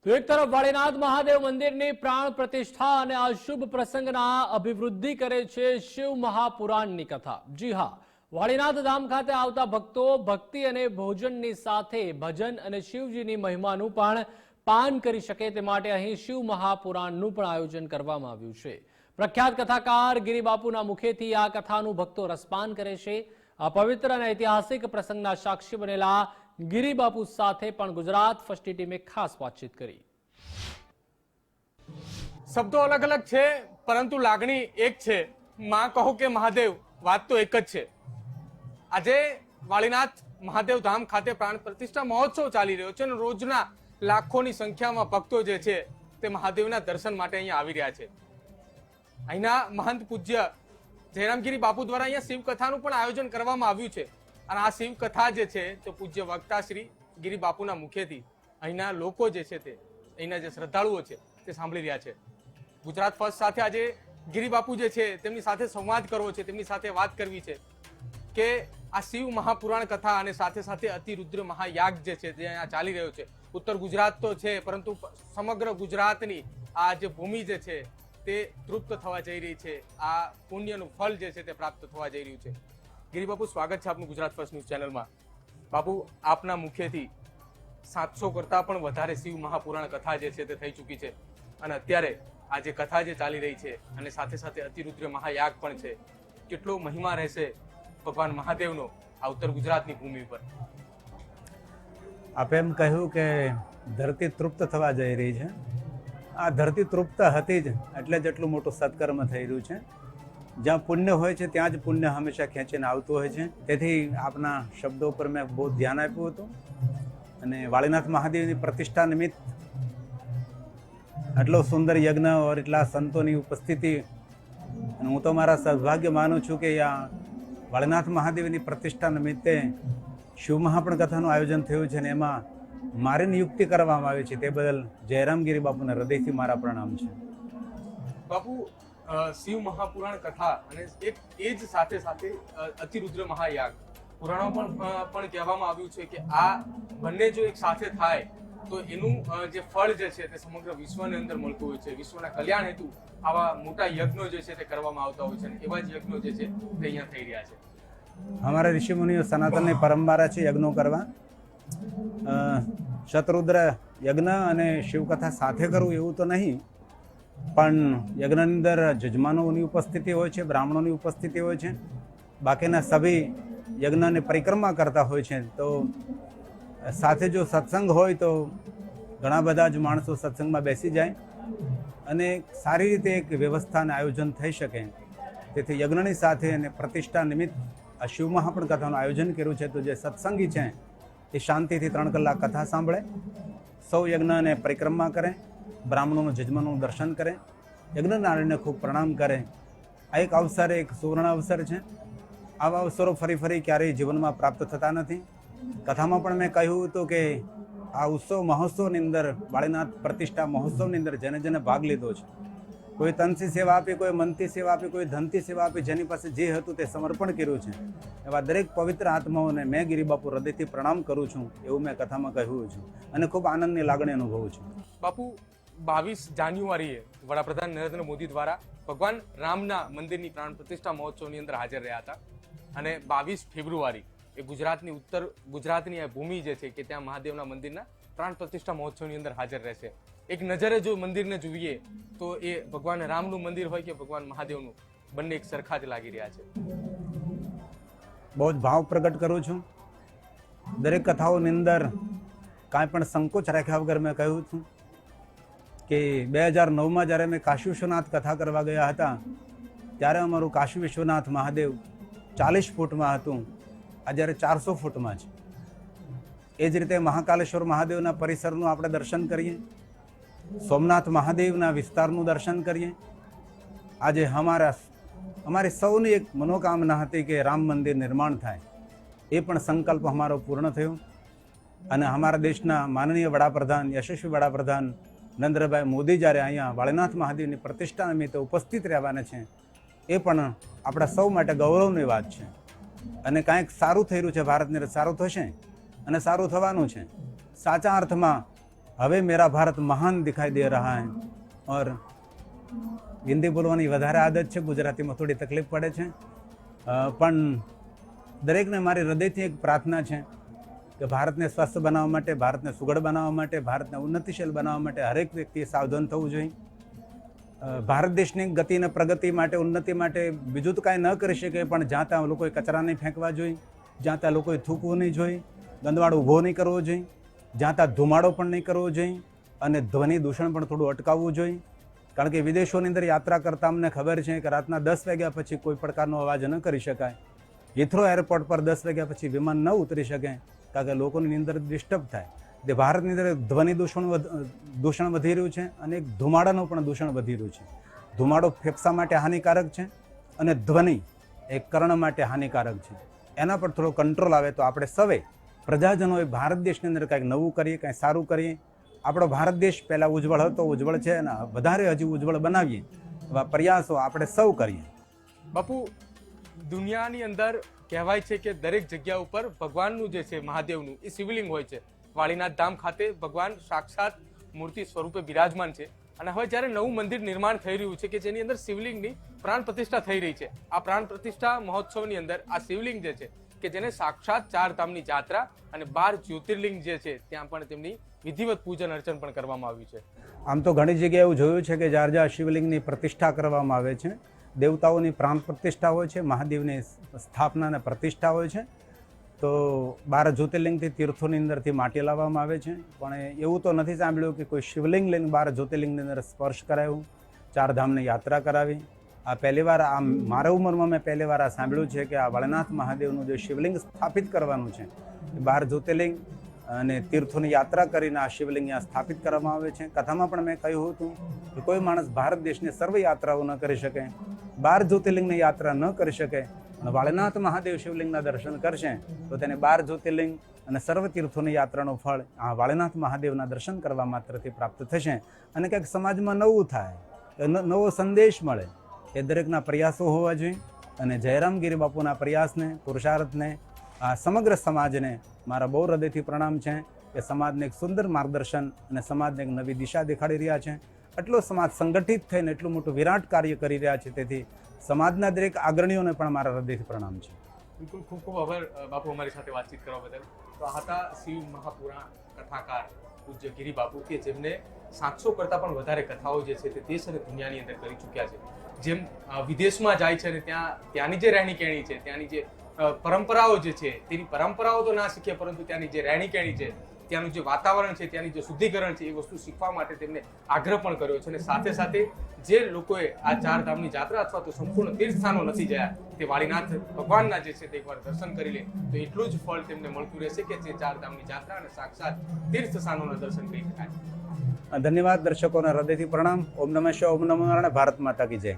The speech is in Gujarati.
તો એક તરફ વાળીનાથ મહાદેવ મંદિરની પ્રાણ પ્રતિષ્ઠા અને આ શુભ પ્રસંગના અભિવૃદ્ધિ કરે છે શિવ મહાપુરાણની કથા। જી હા, વાળીનાથ ધામ ખાતે આવતા ભક્તો ભક્તિ અને ભોજનની સાથે ભજન અને શિવજીની મહિમાનું પણ પાન કરી શકે તે માટે અહીં શિવ મહાપુરાણનું પણ આયોજન કરવામાં આવ્યું છે। પ્રખ્યાત કથાકાર ગિરિબાપુના મુખેથી આ કથાનું ભક્તો રસપાન કરે છે। આ પવિત્ર અને ઐતિહાસિક પ્રસંગના સાક્ષી બનેલા ગિરિબાપુ સાથે પણ ગુજરાત ફર્સ્ટની ટીમે ખાસ વાતચીત કરી। શબ્દો અલગ અલગ છે પરંતુ લાગણી એક છે। માં કહો કે મહાદેવ, વાત તો એક જ છે। આજે વાળીનાથ મહાદેવ ધામ ખાતે પ્રાણ પ્રતિષ્ઠા મહોત્સવ ચાલી રહ્યો છે અને રોજના લાખોની સંખ્યામાં ભક્તો જે છે તે મહાદેવના દર્શન માટે અહીંયા આવી રહ્યા છે। અહીંના મહંત પૂજ્ય જયરામગીરી બાપુ દ્વારા અહીંયા શિવ કથાનું પણ આયોજન કરવામાં આવ્યું છે અને આ શિવ કથા જે છે તો પૂજ્ય વક્તા શ્રી ગિરી બાપુના મુખેથી અહીંના લોકો જે છે તે અહીંના જે શ્રદ્ધાળુઓ છે તે સાંભળી રહ્યા છે। ગુજરાત ફર્સ્ટ સાથે આજે ગિરી બાપુ જે છે તેમની સાથે સંવાદ કરવો છે, તેમની સાથે વાત કરવી છે કે આ શિવ મહાપુરાણ કથા અને સાથે સાથે અતિરુદ્ર મહાયાગ જે છે તે અહીંયા ચાલી રહ્યો છે। ઉત્તર ગુજરાત તો છે પરંતુ સમગ્ર ગુજરાતની આ જે ભૂમિ જે છે તે તૃપ્ત થવા જઈ રહી છે। આ પુણ્યનું ફળ જે છે તે પ્રાપ્ત થવા જઈ રહ્યું છે। ગિરી બાપુ, સ્વાગત છે આપનું ગુજરાત ફર્સ્ટ ન્યૂઝ ચેનલમાં। બાપુ, આપના મુખેથી 700 કરતા પણ વધારે શિવ મહાપુરાણ કથા જે છે તે થઈ ચૂકી છે અને અત્યારે આ જે કથા જે ચાલી રહી છે અને સાથે સાથે અતિરુદ્ર મહાયાગ પણ છે, કેટલો મહિમા રહેશે ભગવાન મહાદેવનો આ ઉત્તર ગુજરાતની ભૂમિ પર? આપે એમ કહ્યું કે ધરતી તૃપ્ત થવા જઈ રહી છે। આ ધરતી તૃપ્ત હતી જ એટલે જ એટલું મોટું સત્કર્મ થઈ રહ્યું છે। જ્યાં પુણ્ય હોય છે ત્યાં જ પુણ્ય હંમેશા ખેંચીને આવતું હોય છે। તેથી આપના શબ્દો પર મેં બહુ ધ્યાન આપ્યું હતું અને વાળીનાથ મહાદેવની પ્રતિષ્ઠા નિમિત્ત આટલો સુંદર યજ્ઞ ઓર એટલા સંતોની ઉપસ્થિતિ, અને હું તો મારા સદભાગ્ય માનું છું કે આ વાળીનાથ મહાદેવની પ્રતિષ્ઠા નિમિત્તે શિવ મહાપુરાણ કથાનું આયોજન થયું છે અને એમાં મારી નિયુક્તિ કરવામાં આવી છે તે બદલ જયરામગીરી બાપુના હૃદયથી મારા પ્રણામ છે। બાપુ, શિવ મહાપુરાણ કથા અને એક એ જ સાથે સાથે અતિરુદ્ર મહાયાગ પુરાણો પણ કહેવામાં આવ્યું છે કે આ બંને જો એક સાથે થાય તો એનું જે ફળ જે છે તે સમગ્ર વિશ્વની અંદર મળતું હોય છે। વિશ્વના કલ્યાણ હેતુ આવા મોટા યજ્ઞો જે છે તે કરવામાં આવતા હોય છે અને એવા જ યજ્ઞો જે છે તે અહીંયા થઈ રહ્યા છે। અમારા ઋષિમુનિઓ સનાતનની પરંપરા છે યજ્ઞો કરવા। શતરુદ્ર યજ્ઞ અને શિવકથા સાથે કરવું એવું તો નહીં, પણ યજ્ઞની અંદર જજમાનોની ઉપસ્થિતિ હોય છે, બ્રાહ્મણોની ઉપસ્થિતિ હોય છે, બાકીના સભી યજ્ઞની પરિક્રમા કરતા હોય છે। તો સાથે જો સત્સંગ હોય તો ઘણા બધા જ માણસો સત્સંગમાં બેસી જાય અને સારી રીતે એક વ્યવસ્થાનું આયોજન થઈ શકે। તેથી યજ્ઞની સાથે અને પ્રતિષ્ઠા નિમિત્ત આ શિવ મહાપુરાણ કથાનું આયોજન કર્યું છે। તો જે સત્સંગી છે એ શાંતિથી 3 કલાક કથા સાંભળે, સૌ યજ્ઞને પરિક્રમા કરે, બ્રાહ્મણોનું જજમાનોનું દર્શન કરે, યજ્ઞનારાયણને ખૂબ પ્રણામ કરે। આ એક અવસર, એક સુવર્ણ અવસર છે। આવા અવસરો ફરી ફરી ક્યારેય જીવનમાં પ્રાપ્ત થતા નથી। કથામાં પણ મેં કહ્યું હતું કે આ ઉત્સવ મહોત્સવની અંદર, વાળીનાથ પ્રતિષ્ઠા મહોત્સવની અંદર જેને જેને ભાગ લીધો છે, કોઈ તનથી સેવા આપી, કોઈ મનથી સેવા આપી, કોઈ ધનથી સેવા આપી, જેની પાસે જે હતું તે સમર્પણ કર્યું છે, એવા દરેક પવિત્ર આત્માઓને મેં ગિરિબાપુ હૃદયથી પ્રણામ કરું છું એવું મેં કથામાં કહ્યું છું અને ખૂબ આનંદની લાગણી અનુભવું છું। બાપુ, 22 જાન્યુઆરીએ વડાપ્રધાન નરેન્દ્ર મોદી દ્વારા ભગવાન રામના મંદિરની પ્રાણ પ્રતિષ્ઠા મહોત્સવની અંદર હાજર રહ્યા હતા અને 22 ફેબ્રુઆરી એ ગુજરાતની ઉત્તર ગુજરાતની આ ભૂમિ જે છે કે ત્યાં મહાદેવના મંદિરના પ્રાણ પ્રતિષ્ઠા મહોત્સવની અંદર હાજર રહેશે। એક નજરે જો મંદિરને જોઈએ તો એ ભગવાન રામનું મંદિર હોય કે ભગવાન મહાદેવનું, બંને એક સરખા જ લાગી રહ્યા છે। બહુ જ ભાવ પ્રગટ કરું છું। દરેક કથાઓની અંદર કાંઈ પણ સંકોચ રાખ્યા વગર મેં કહ્યું છું કે 2009માં જ્યારે મેં કાશી વિશ્વનાથ કથા કરવા ગયા હતા ત્યારે અમારું કાશી વિશ્વનાથ મહાદેવ 40 ફૂટમાં હતું, અત્યારે 400 ફૂટમાં છે। એ જ રીતે મહાકાલેશ્વર મહાદેવના પરિસરનું આપણે દર્શન કરીએ, સોમનાથ મહાદેવના વિસ્તારનું દર્શન કરીએ। આજે અમારી સૌની એક મનોકામના હતી કે રામ મંદિર નિર્માણ થાય, એ પણ સંકલ્પ અમારો પૂર્ણ થયો અને અમારા દેશના માનનીય વડાપ્રધાન, યશસ્વી વડાપ્રધાન નરેન્દ્રભાઈ મોદી જ્યારે અહીંયા વાળીનાથ મહાદેવની પ્રતિષ્ઠા નિમિત્તે ઉપસ્થિત રહેવાના છે, એ પણ આપણા સૌ માટે ગૌરવની વાત છે અને કાંઈક સારું થઈ રહ્યું છે, ભારતને સારું થશે અને સારું થવાનું છે। સાચા અર્થમાં હવે મેરા ભારત મહાન દિખાઈ દે રહા હૈ. ઓર હિન્દી બોલવાની વધારે આદત છે, ગુજરાતીમાં થોડી તકલીફ પડે છે, પણ દરેકને મારી હૃદયથી એક પ્રાર્થના છે કે ભારતને સ્વસ્થ બનાવવા માટે, ભારતને સુઘડ બનાવવા માટે, ભારતને ઉન્નતિશીલ બનાવવા માટે હરેક વ્યક્તિએ સાવધાન થવું જોઈએ. ભારત દેશની ગતિ અને પ્રગતિ માટે, ઉન્નતિ માટે બીજું તો કાંઈ ન કરી શકે, પણ જ્યાં ત્યાં લોકોએ કચરા નહીં ફેંકવા જોઈએ, જ્યાં ત્યાં લોકોએ થૂકવું નહીં જોઈએ, ગંદવાડ ઊભો નહીં કરવો જોઈએ, જ્યાં ત્યાં ધુમાડો પણ નહીં કરવો જોઈએ, અને ધ્વનિ દૂષણ પણ થોડું અટકાવવું જોઈએ. કારણ કે વિદેશોની અંદર યાત્રા કરતાં અમને ખબર છે કે રાતના 10 વાગ્યા પછી કોઈ પ્રકારનો અવાજ ન કરી શકાય. હિથ્રો એરપોર્ટ પર 10 વાગ્યા પછી વિમાન ન ઉતરી શકે, કારણ કે લોકોની અંદર ડિસ્ટર્બ થાય. તે ભારતની અંદર ધ્વનિ દૂષણ વધી રહ્યું છે અને એક ધુમાડાનું પણ દૂષણ વધી રહ્યું છે. ધુમાડો ફેફસા માટે હાનિકારક છે અને ધ્વનિ એ કર્ણ માટે હાનિકારક છે. એના પર થોડો કંટ્રોલ આવે તો આપણે સૌએ પ્રજાજનોએ ભારત દેશની અંદર કંઈક નવું કરીએ, કંઈક સારું કરીએ. આપણો ભારત દેશ પહેલાં ઉજ્જવળ હતો, ઉજ્જવળ છે, અને વધારે હજી ઉજ્જવળ બનાવીએ એવા પ્રયાસો આપણે સૌ કરીએ. બાપુ, દુનિયાની અંદર કહેવાય છે કે દરેક જગ્યા ઉપર ભગવાનનું જે છે, મહાદેવનું એ શિવલિંગ હોય છે. વાળીનાથ ધામ ખાતે ભગવાન સાક્ષાત મૂર્તિ સ્વરૂપે બિરાજમાન છે. અને હવે જ્યારે નવું મંદિર નિર્માણ થઈ રહ્યું છે કે જેની અંદર શિવલિંગની પ્રાણ પ્રતિષ્ઠા થઈ રહી છે, આ પ્રાણ પ્રતિષ્ઠા મહોત્સવની અંદર આ શિવલિંગ જે છે કે જેને સાક્ષાત 4 ધામની યાત્રા અને 12 જ્યોતિર્લિંગ જે છે ત્યાં પણ તેમની વિધિવત પૂજન અર્ચન પણ કરવામાં આવ્યું છે. આમ તો ઘણી જગ્યાએ એવું જોયું છે કે જ્યાં જ્યાં શિવલિંગની પ્રતિષ્ઠા કરવામાં આવે છે, દેવતાઓની પ્રાણ પ્રતિષ્ઠા હોય છે, મહાદેવની સ્થાપના અને પ્રતિષ્ઠા હોય છે, તો 12 જ્યોતિર્લિંગથી તીર્થોની અંદરથી માટી લાવવામાં આવે છે. પણ એવું તો નથી સાંભળ્યું કે કોઈ શિવલિંગ લઈને 12 જ્યોતિર્લિંગની અંદર સ્પર્શ કરાયું, 4 ધામની યાત્રા કરાવી. આ પહેલી વાર, આ મારા ઉંમરમાં મેં પહેલી વાર આ સાંભળ્યું છે કે આ વાળીનાથ મહાદેવનું જે શિવલિંગ સ્થાપિત કરવાનું છે, 12 જ્યોતિર્લિંગ અને તીર્થોની યાત્રા કરીને આ શિવલિંગ અહીંયા સ્થાપિત કરવામાં આવે છે. કથામાં પણ મેં કહ્યું હતું કે કોઈ માણસ ભારત દેશની સર્વ યાત્રાઓ ન કરી શકે, 12 જ્યોતિર્લિંગની યાત્રા ન કરી શકે, અને વાળીનાથ મહાદેવ શિવલિંગના દર્શન કરશે તો તેને 12 જ્યોતિર્લિંગ અને સર્વ તીર્થોની યાત્રાનું ફળ આ વાળીનાથ મહાદેવના દર્શન કરવા માત્રથી પ્રાપ્ત થશે. અને કંઈક સમાજમાં નવું થાય, નવો સંદેશ મળે, એ દરેકના પ્રયાસો હોવા જોઈએ. અને જયરામગીરી બાપુના પ્રયાસને, પુરુષાર્થને, આ સમગ્ર સમાજને મારા બહુ હૃદયથી પ્રણામ છે કે સમાજને એક સુંદર માર્ગદર્શન અને સમાજને એક નવી દિશા દેખાડી રહ્યા છે. એટલો સમાજ સંગઠિત થઈને એટલું મોટું વિરાટ કાર્ય કરી રહ્યા છે, તેથી સમાજના દરેક અગ્રણીઓને પણ મારા હૃદયથી પ્રણામ છે. બિલકુલ, ખૂબ ખૂબ આભાર બાપુ અમારી સાથે વાતચીત કરવા બદલ. તો આ હતા શિવ મહાપુરાણ કથાકાર પૂજ્ય ગિરી બાપુ, કે જેમને 700 કરતાં પણ વધારે કથાઓ જે છે તે દેશ અને દુનિયાની અંદર કરી ચૂક્યા છે. જેમ વિદેશમાં જાય છે અને ત્યાંની જે રહેણી કહેણી છે, ત્યાંની જે પરંપરાઓ જે છે, તેની પરંપરાઓ તો ના શીખે, પરંતુ ત્યાંની જે રહેણી કહેણી છે, ત્યાંનું જે વાતાવરણ છે, ત્યાંની જે શુદ્ધિકરણ છે, એ વસ્તુ શીખવા માટે તેમને આગ્રહ પણ કર્યો છે. અને સાથે સાથે જે લોકોએ આ 4 ધામની યાત્રા અથવા તો સંપૂર્ણ તીર્થસ્થાનો નથી ગયા, તે વાળીનાથ ભગવાનના જે છે તે એકવાર દર્શન કરી લે તો એટલું જ ફળ તેમને મળતું રહેશે કે જે 4 ધામની યાત્રા અને સાક્ષાત તીર્થસ્થાનોના દર્શન કરી શકાય. ધન્યવાદ. દર્શકોને હૃદયથી પ્રણામ. ઓમ નમઃ શિવાય. ઓમ નમો નારાયણ. ભારત માતા કી જય.